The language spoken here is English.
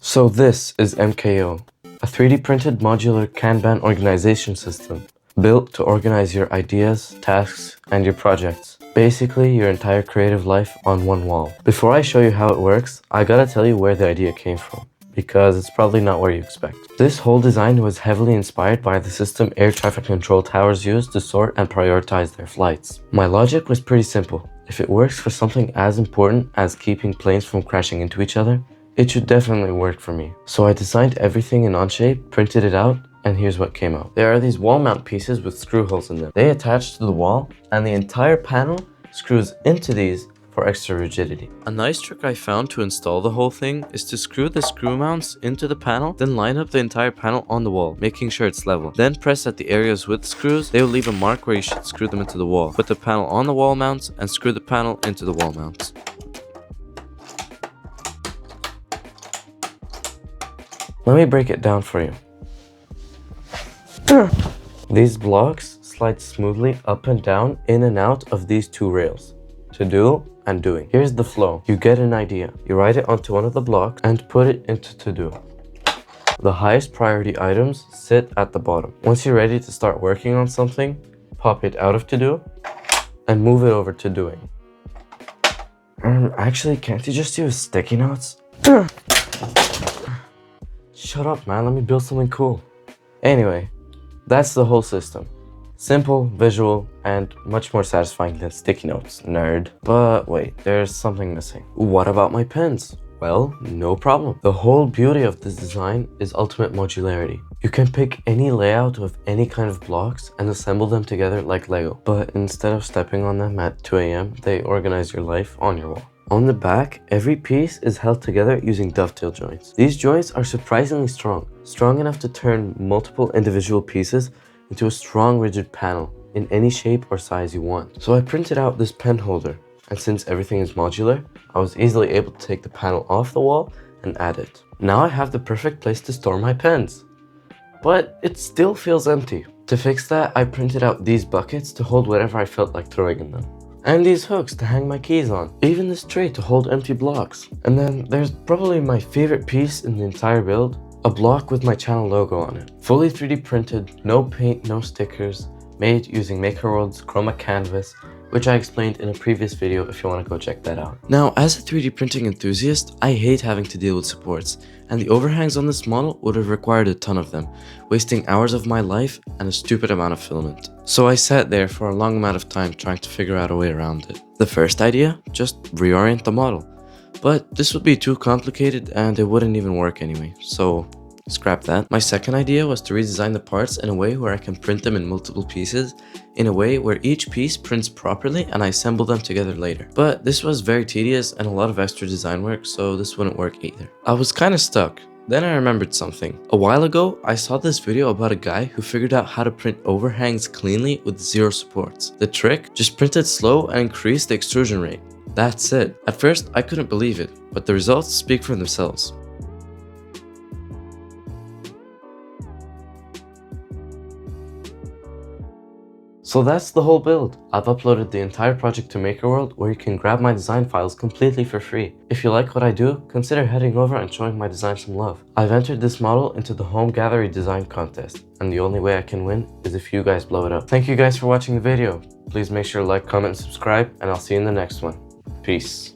So this is MKO, a 3D printed modular Kanban organization system built to organize your ideas, tasks, and your projects. Basically, your entire creative life on one wall. Before I show you how it works, I gotta tell you where the idea came from, because it's probably not where you expect. This whole design was heavily inspired by the system air traffic control towers use to sort and prioritize their flights. My logic was pretty simple. If it works for something as important as keeping planes from crashing into each other, it should definitely work for me. So I designed everything in Onshape, printed it out, and here's what came out. There are these wall mount pieces with screw holes in them. They attach to the wall, and the entire panel screws into these for extra rigidity. A nice trick I found to install the whole thing is to screw the screw mounts into the panel, then line up the entire panel on the wall, making sure it's level. Then press at the areas with screws. They will leave a mark where you should screw them into the wall. Put the panel on the wall mounts and screw the panel into the wall mounts. Let me break it down for you. These blocks slide smoothly up and down, in and out of these two rails. To do and doing. Here's the flow. You get an idea. You write it onto one of the blocks and put it into to do. The highest priority items sit at the bottom. Once you're ready to start working on something, pop it out of to do and move it over to doing. Actually, can't you just use sticky notes? Shut up, man. Let me build something cool. Anyway, that's the whole system. Simple, visual, and much more satisfying than sticky notes, nerd. But wait, there's something missing. What about my pens? Well, no problem. The whole beauty of this design is ultimate modularity. You can pick any layout of any kind of blocks and assemble them together like Lego. But instead of stepping on them at 2 AM, they organize your life on your wall. On the back, every piece is held together using dovetail joints. These joints are surprisingly strong enough to turn multiple individual pieces into a strong rigid panel in any shape or size you want. So I printed out this pen holder, and since everything is modular, I was easily able to take the panel off the wall and add it. Now I have the perfect place to store my pens. But it still feels empty. To fix that, I printed out these buckets to hold whatever I felt like throwing in them. And these hooks to hang my keys on. Even this tray to hold empty blocks. And then there's probably my favorite piece in the entire build, a block with my channel logo on it. Fully 3D printed, no paint, no stickers, made using MakerWorld's chroma canvas, which I explained in a previous video if you want to go check that out. Now, as a 3D printing enthusiast, I hate having to deal with supports, and the overhangs on this model would have required a ton of them, wasting hours of my life and a stupid amount of filament. So I sat there for a long amount of time trying to figure out a way around it. The first idea? Just reorient the model. But this would be too complicated and it wouldn't even work anyway, so scrap that. My second idea was to redesign the parts in a way where I can print them in multiple pieces, in a way where each piece prints properly and I assemble them together later. But this was very tedious and a lot of extra design work, so this wouldn't work either. I was kinda stuck. Then I remembered something. A while ago, I saw this video about a guy who figured out how to print overhangs cleanly with 0 supports. The trick? Just print it slow and increase the extrusion rate. That's it. At first, I couldn't believe it, but the results speak for themselves. So that's the whole build. I've uploaded the entire project to MakerWorld, where you can grab my design files completely for free. If you like what I do, consider heading over and showing my design some love. I've entered this model into the Home Gallery Design Contest, and the only way I can win is if you guys blow it up. Thank you guys for watching the video. Please make sure to like, comment, and subscribe, and I'll see you in the next one. Peace.